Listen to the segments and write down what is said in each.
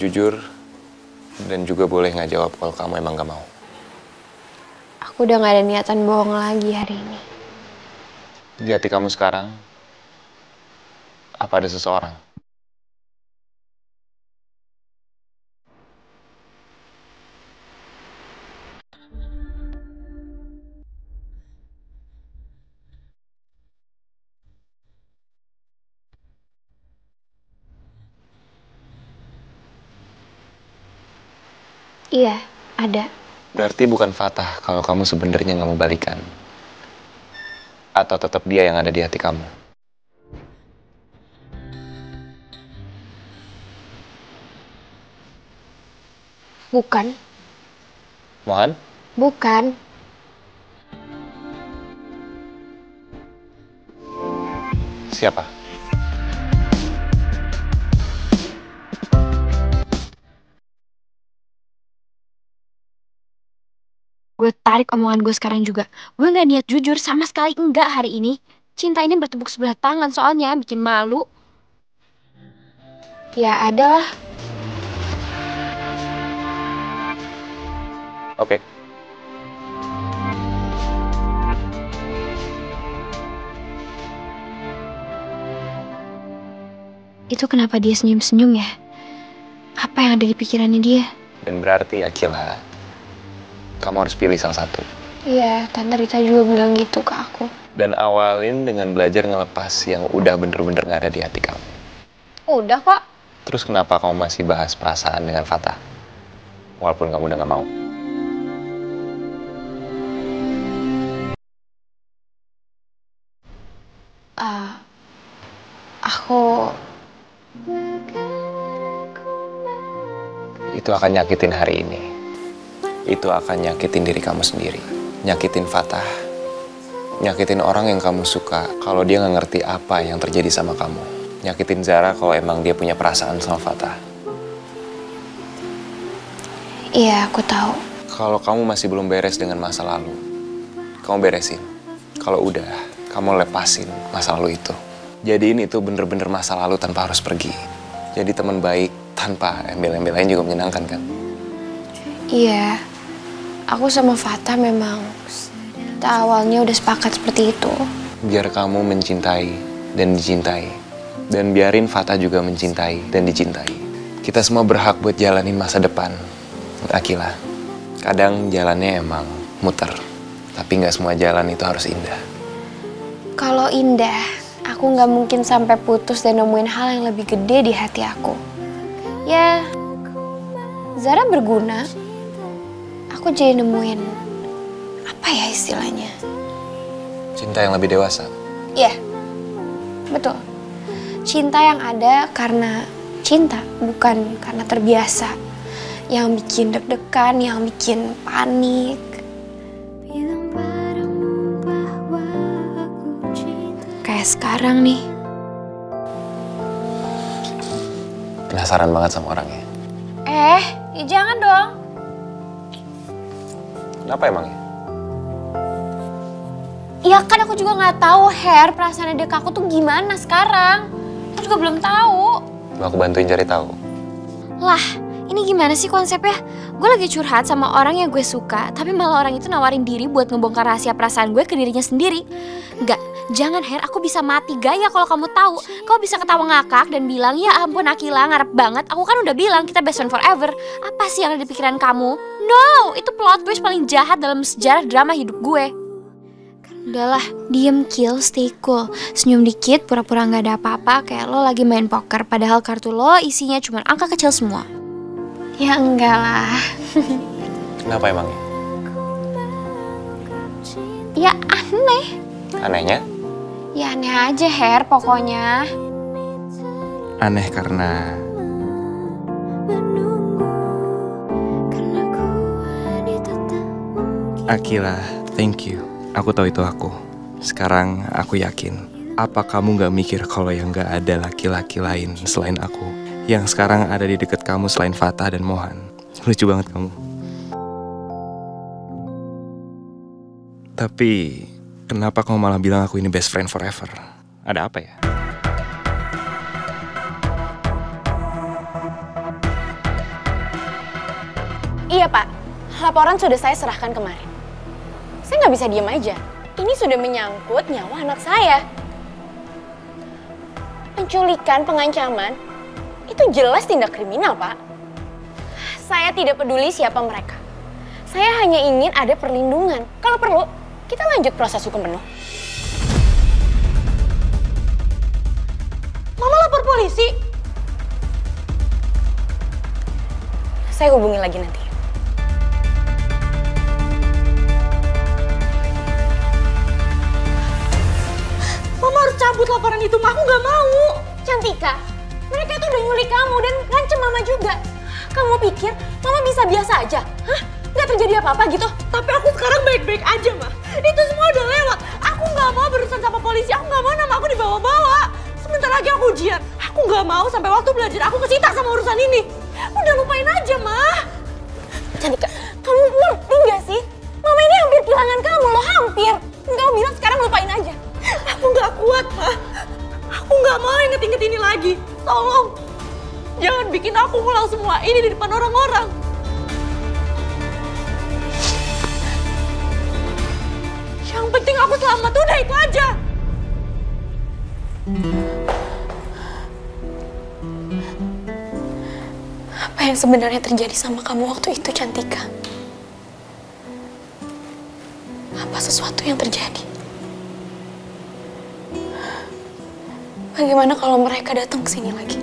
Jujur, dan juga boleh nggak jawab kalau kamu emang gak mau. Aku udah gak ada niatan bohong lagi hari ini. Di hati kamu sekarang, apa ada seseorang? Iya, ada. Berarti bukan Fatah kalau kamu sebenarnya nggak mau balikan. Atau tetap dia yang ada di hati kamu. Bukan. Mohan? Bukan. Siapa? Gue tarik omongan gue sekarang juga. Gue gak niat jujur sama sekali enggak hari ini. Cinta ini bertepuk sebelah tangan soalnya bikin malu. Ya ada lah. Oke. Itu kenapa dia senyum-senyum ya? Apa yang ada di pikirannya dia? Dan berarti Akila, kamu harus pilih salah satu. Iya, Tante Rita juga bilang gitu ke aku. Dan awalin dengan belajar ngelepas yang udah bener-bener gak ada di hati kamu. Udah kok. Terus kenapa kamu masih bahas perasaan dengan Fatah? Walaupun kamu udah gak mau. Aku... Itu akan nyakitin hari ini. Itu akan nyakitin diri kamu sendiri. Nyakitin Fatah. Nyakitin orang yang kamu suka kalau dia gak ngerti apa yang terjadi sama kamu. Nyakitin Zara kalau emang dia punya perasaan sama Fatah. Iya, aku tahu. Kalau kamu masih belum beres dengan masa lalu, kamu beresin. Kalau udah, kamu lepasin masa lalu itu. Jadiin itu bener-bener masa lalu tanpa harus pergi. Jadi teman baik tanpa embel-embel lain juga menyenangkan kan? Iya, aku sama Fatah memang kita awalnya udah sepakat seperti itu. Biar kamu mencintai dan dicintai. Dan biarin Fatah juga mencintai dan dicintai. Kita semua berhak buat jalanin masa depan. Akila, kadang jalannya emang muter. Tapi nggak semua jalan itu harus indah. Kalau indah, aku nggak mungkin sampai putus dan nemuin hal yang lebih gede di hati aku. Ya, Zara berguna. Aku jadi nemuin, apa ya istilahnya? Cinta yang lebih dewasa. Iya, betul. Cinta yang ada karena cinta, bukan karena terbiasa. Yang bikin deg-degan, yang bikin panik. Kayak sekarang nih. Penasaran banget sama orangnya. Ya jangan dong. Kenapa emangnya? Ya kan aku juga nggak tahu Her, perasaan dia ke aku tuh gimana sekarang. Aku juga belum tahu. Mau aku bantuin cari tahu. Lah, ini gimana sih konsepnya? Gue lagi curhat sama orang yang gue suka, tapi malah orang itu nawarin diri buat ngebongkar rahasia perasaan gue ke dirinya sendiri. Enggak, jangan Her, aku bisa mati gaya kalau kamu tahu. Kau bisa ketawa ngakak dan bilang, ya ampun Akila, ngarep banget. Aku kan udah bilang kita best friend forever. Apa sih yang ada di pikiran kamu? No, itu plot twist paling jahat dalam sejarah drama hidup gue. Udahlah, diem, kill, stay cool. Senyum dikit, pura-pura gak ada apa-apa, kayak lo lagi main poker. Padahal kartu lo isinya cuma angka kecil semua. Ya enggak lah. Kenapa emangnya? Ya aneh. Anehnya? Ya aneh aja Her, pokoknya. Aneh karena... Akila, thank you. Aku tahu itu aku. Sekarang aku yakin. Apa kamu gak mikir kalau yang gak ada laki-laki lain selain aku? Yang sekarang ada di dekat kamu selain Fatah dan Mohan. Lucu banget kamu. Tapi, kenapa kamu malah bilang aku ini best friend forever? Ada apa ya? Iya Pak, laporan sudah saya serahkan kemarin. Saya nggak bisa diam aja. Ini sudah menyangkut nyawa anak saya. Penculikan, pengancaman, itu jelas tindak kriminal Pak. Saya tidak peduli siapa mereka. Saya hanya ingin ada perlindungan. Kalau perlu, kita lanjut proses hukum penuh. Mama lapor polisi. Saya hubungi lagi nanti. Mama harus cabut laporan itu, Ma. Aku nggak mau. Cantika, mereka itu udah nyulik kamu dan ngancem Mama juga. Kamu pikir Mama bisa biasa aja? Hah? Nggak terjadi apa-apa gitu? Tapi aku sekarang baik-baik aja, Ma. Itu semua udah lewat. Aku nggak mau berurusan sama polisi. Aku nggak mau nama aku dibawa-bawa. Sebentar lagi aku ujian. Aku nggak mau sampai waktu belajar aku kesita sama urusan ini. Udah lupain aja, Ma. Cantika, kamu ngerti nggak sih? Mama ini hampir kehilangan kamu loh, hampir. Kamu bilang sekarang lupain aja. Aku nggak kuat, Ma. Aku nggak mau inget-inget ini lagi. Tolong, jangan bikin aku ngulang semua ini di depan orang-orang. Yang penting aku selamat, udah itu aja. Apa yang sebenarnya terjadi sama kamu waktu itu, Cantika? Apa sesuatu yang terjadi? Bagaimana kalau mereka datang ke sini lagi?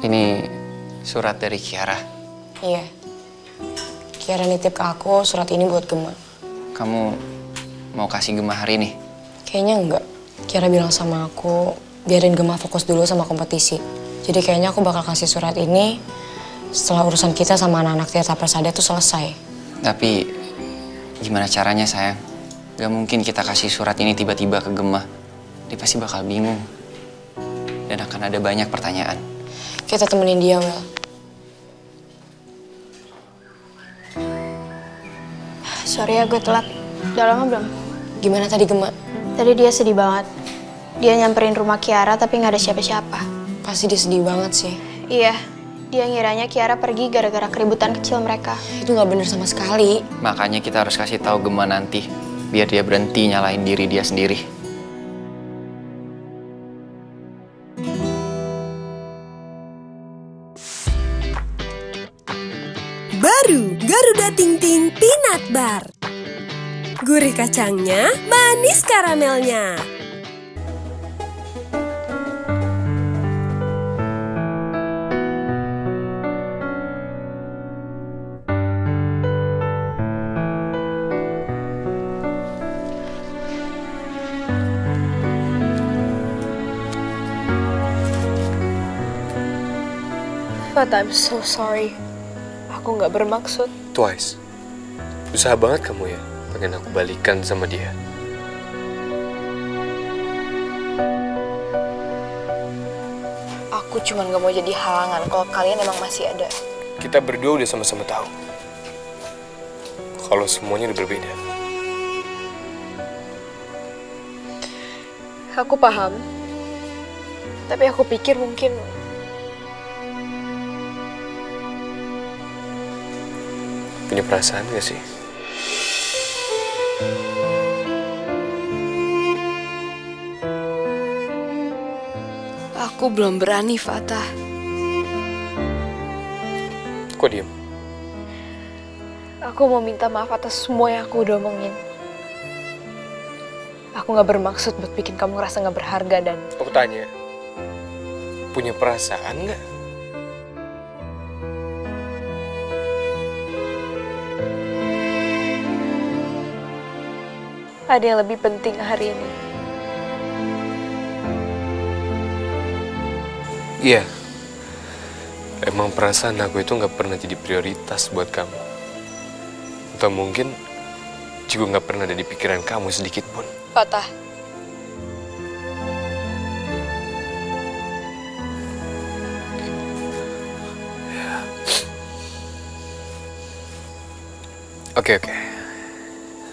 Ini surat dari Kiara. Iya. Kiara nitip ke aku surat ini buat Gemma. Kamu mau kasih Gemma hari ini? Kayaknya enggak. Kiara bilang sama aku, biarin Gemma fokus dulu sama kompetisi. Jadi kayaknya aku bakal kasih surat ini setelah urusan kita sama anak-anak Tirta Persada itu selesai. Tapi gimana caranya sayang? Gak mungkin kita kasih surat ini tiba-tiba ke Gemma. Dia pasti bakal bingung. Dan akan ada banyak pertanyaan. Kita temenin dia, Wel. Sorry ya gue telat. Udah lama belum? Gimana tadi Gemma? Tadi dia sedih banget. Dia nyamperin rumah Kiara tapi nggak ada siapa-siapa. Pasti dia sedih banget sih. Iya, dia ngiranya Kiara pergi gara-gara keributan kecil mereka. Itu nggak bener sama sekali. Makanya kita harus kasih tahu Gemma nanti. Biar dia berhenti nyalahin diri dia sendiri. Baru Garuda Ting Ting Peanut Bar. Gurih kacangnya, manis karamelnya. But I'm so sorry. Aku nggak bermaksud. Twice. Usaha banget kamu ya, pengen aku balikan sama dia. Aku cuma nggak mau jadi halangan kalau kalian emang masih ada. Kita berdua udah sama-sama tahu kalau semuanya udah berbeda. Aku paham. Tapi aku pikir mungkin Punya perasaan gak sih? aku belum berani, Fatah. Kok diem? Aku mau minta maaf atas semua yang aku udah omongin. Aku nggak bermaksud buat bikin kamu ngerasa nggak berharga dan... Aku tanya, punya perasaan gak? Ada yang lebih penting hari ini. Iya. Emang perasaan aku itu gak pernah jadi prioritas buat kamu. Atau mungkin juga gak pernah ada di pikiran kamu sedikit pun. Fatah. Oke.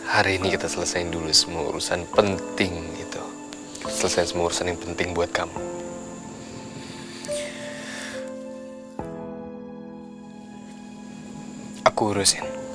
Hari ini kita selesaiin dulu semua urusan penting itu. Kita selesaiin semua urusan yang penting buat kamu. aku urusin.